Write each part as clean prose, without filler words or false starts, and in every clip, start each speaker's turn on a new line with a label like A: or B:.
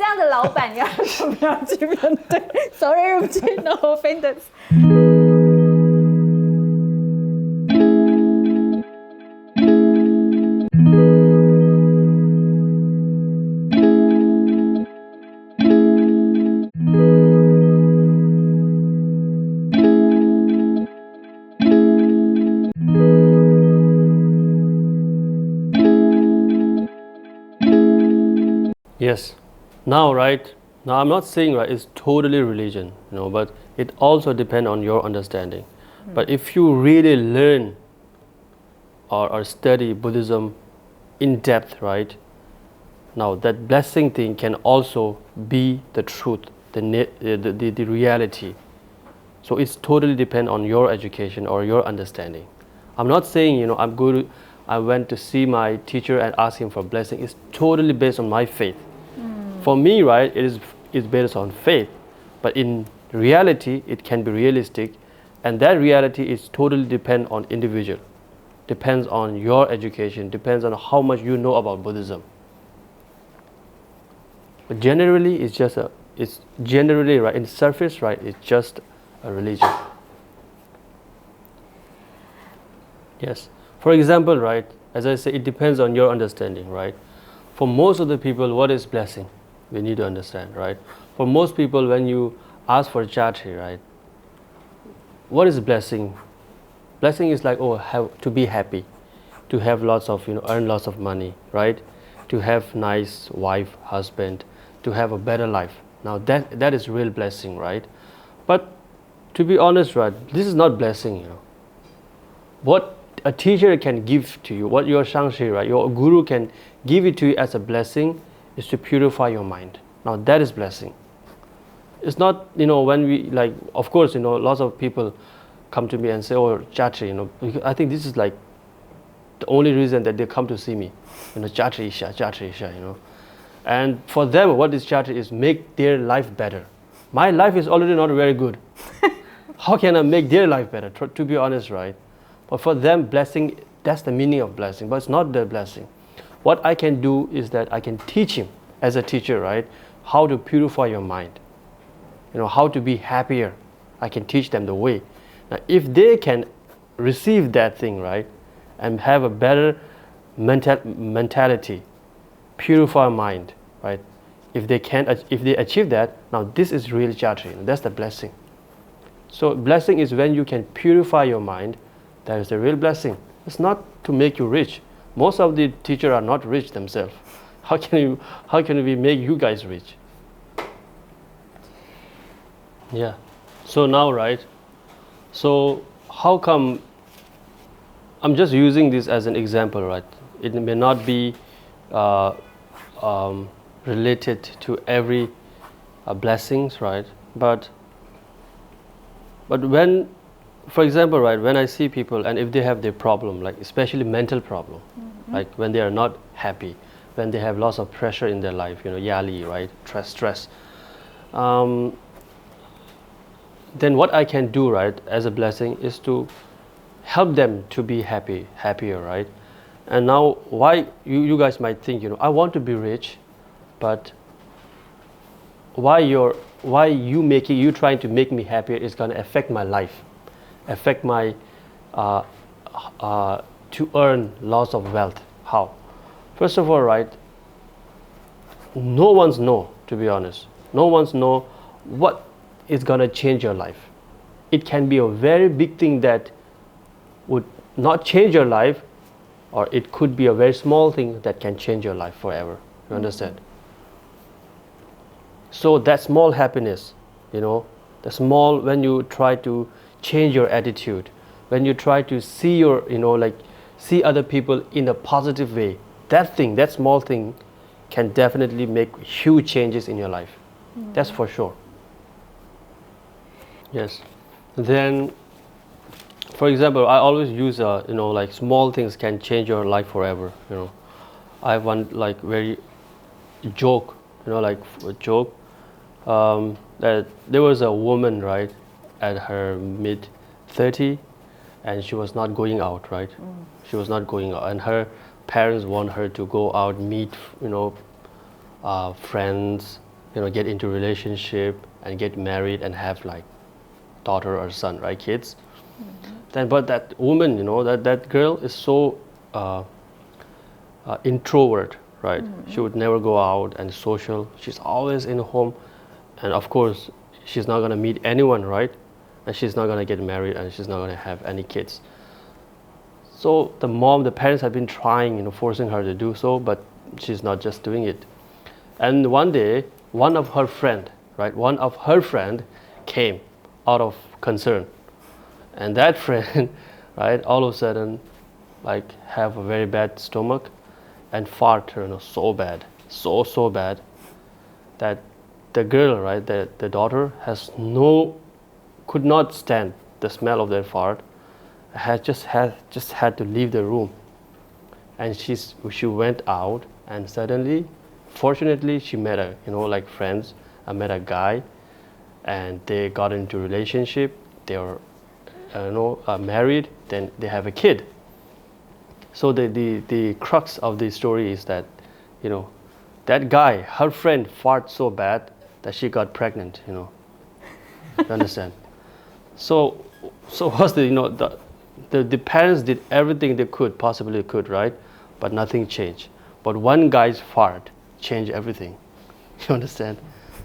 A: 这样的老板要怎么样去面对 ？Sorry, no offense.
B: Yes. Now, right? Now, I'm not saying right. It's totally religion, but it also depends on your understanding. But if you really learn or study Buddhism in depth, right? Now, that blessing thing can also be the truth, the reality. So it's totally depend on your education or your understanding. I'm not saying I went to see my teacher and ask him for blessing. It's totally based on my faith. For me, right, it's based on faith, but in reality, it can be realistic, and that reality is totally depend on individual, depends on your education, depends on how much you know about Buddhism. But generally, it's generally right in surface, right, it's just a religion. Yes. For example, right, as I say, it depends on your understanding, right? For most of the people, what is blessing? We need to understand, right? For most people, when you ask for charity, right, what is blessing? Blessing is like, to be happy, to have lots of, earn lots of money, right? To have nice wife, husband, to have a better life. Now that is real blessing, right? But to be honest, right, this is not blessing, What a teacher can give to you, what your Shangshi, right, your guru can give it to you as a blessing is to purify your mind. Now that is blessing. It's not, when we like, of course, lots of people come to me and say, Chachi, I think this is like the only reason that they come to see me, Chachi Isha, And for them, what is Chachi is make their life better. My life is already not very good. How can I make their life better? To be honest, right? But for them, blessing, that's the meaning of blessing, but it's not their blessing. What I can do is that I can teach him as a teacher, right, how to purify your mind, how to be happier. I can teach them the way. Now, if they can receive that thing, right, and have a better mentality, purify mind, right, if they achieve that, now this is real charity. That's the blessing. So blessing is when you can purify your mind. That is the real blessing. It's not to make you rich. Most of the teachers are not rich themselves. How can we make you guys rich? Yeah. So now, right? So how come I'm just using this as an example, right? It may not be related to every blessings, right? But when, for example, right, when I see people and if they have their problem, like especially mental problem, like when they are not happy, when they have lots of pressure in their life, yali, right, stress, then what I can do, right, as a blessing is to help them to be happier, right? And now, why you guys might think, I want to be rich, but why you trying to make me happier is going to affect my life, affect my to earn lots of wealth. How? First of all, right, no one's know, to be honest. No one's know what is going to change your life. It can be a very big thing that would not change your life, or it could be a very small thing that can change your life forever. You understand? So that small happiness, the small, when you try to change your attitude, when you try to see your, see other people in a positive way, that small thing can definitely make huge changes in your life. That's for sure. Yes. Then, for example, I always use, like small things can change your life forever. I want like very joke, like a joke. That there was a woman, right, at her mid-30, and she was not going out, right? She was not going out, and her parents want her to go out, meet, friends, get into relationship and get married and have like daughter or son, right, kids. Then, but that woman, that girl is so introvert, right? She would never go out and social. She's always in home, and of course, she's not gonna meet anyone, right? And she's not gonna get married, and she's not gonna have any kids. So the parents have been trying, forcing her to do so, but she's not just doing it. And one day, one of her friend came out of concern, and that friend, right, all of a sudden, like have a very bad stomach, and fart, so bad, so bad, that the girl, right, the daughter could not stand the smell of that fart, just had to leave the room, and she went out, and suddenly, fortunately, she met like friends. I met a guy, and they got into relationship. They were married. Then they have a kid. So the crux of the story is that, that guy, her friend, farted so bad that she got pregnant. You understand? So what's the parents did everything they possibly could, right? But nothing changed. But one guy's fart changed everything. You understand?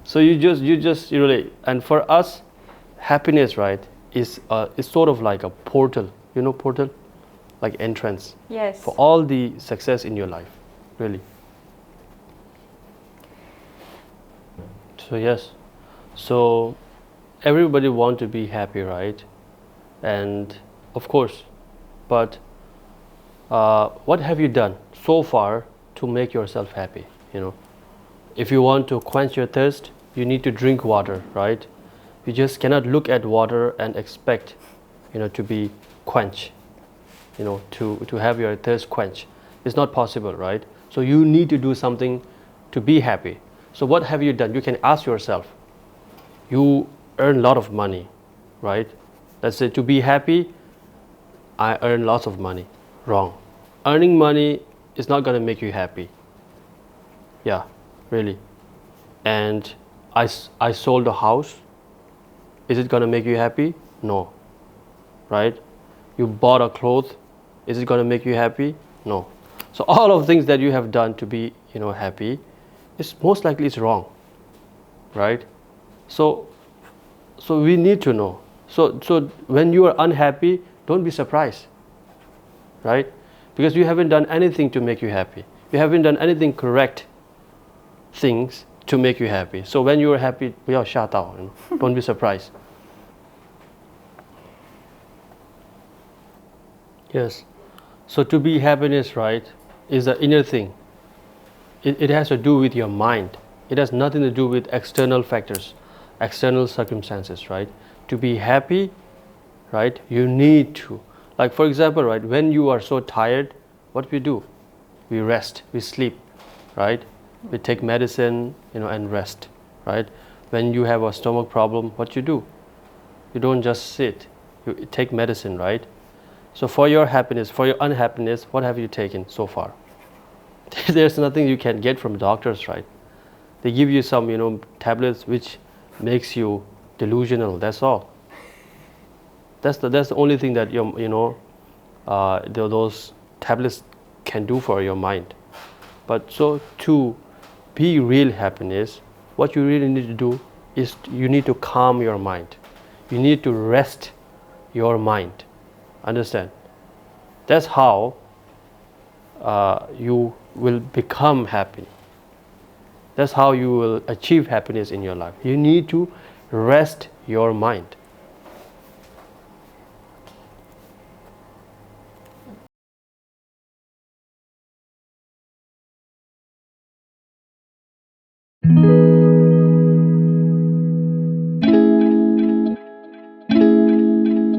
B: So you really, and for us, happiness, right, is sort of like a portal. Portal, like entrance.
A: Yes.
B: For all the success in your life, really. So yes, so everybody want to be happy, right? And of course, but what have you done so far to make yourself happy? If you want to quench your thirst, you need to drink water, right? You just cannot look at water and expect, to be quenched, to have your thirst quenched. It's not possible, right? So you need to do something to be happy. So what have you done? You can ask yourself. You earn a lot of money, right? Let's say to be happy, I earn lots of money. Wrong. Earning money is not going to make you happy. Yeah, really. And I sold a house. Is it going to make you happy? No. Right? You bought a cloth. Is it going to make you happy? No. So all of things that you have done to be, happy, is most likely it's wrong. Right? So we need to know. So when you are unhappy, don't be surprised. Right? Because you haven't done anything to make you happy. You haven't done anything correct things to make you happy. So when you are happy, don't be surprised. Yes. So to be happiness, right, is the inner thing. It has to do with your mind. It has nothing to do with external factors, external circumstances, right? To be happy, right, you need to. Like for example, right, when you are so tired, what we do? We rest, we sleep, right? We take medicine, and rest, right? When you have a stomach problem, what you do? You don't just sit, you take medicine, right? So for your happiness, for your unhappiness, what have you taken so far? There's nothing you can get from doctors, right? They give you some, tablets which makes you delusional. That's all. That's the only thing that those tablets can do for your mind. But so to be real happiness, what you really need to do is you need to calm your mind. You need to rest your mind. Understand? That's how you will become happy. That's how you will achieve happiness in your life. You need to rest your mind.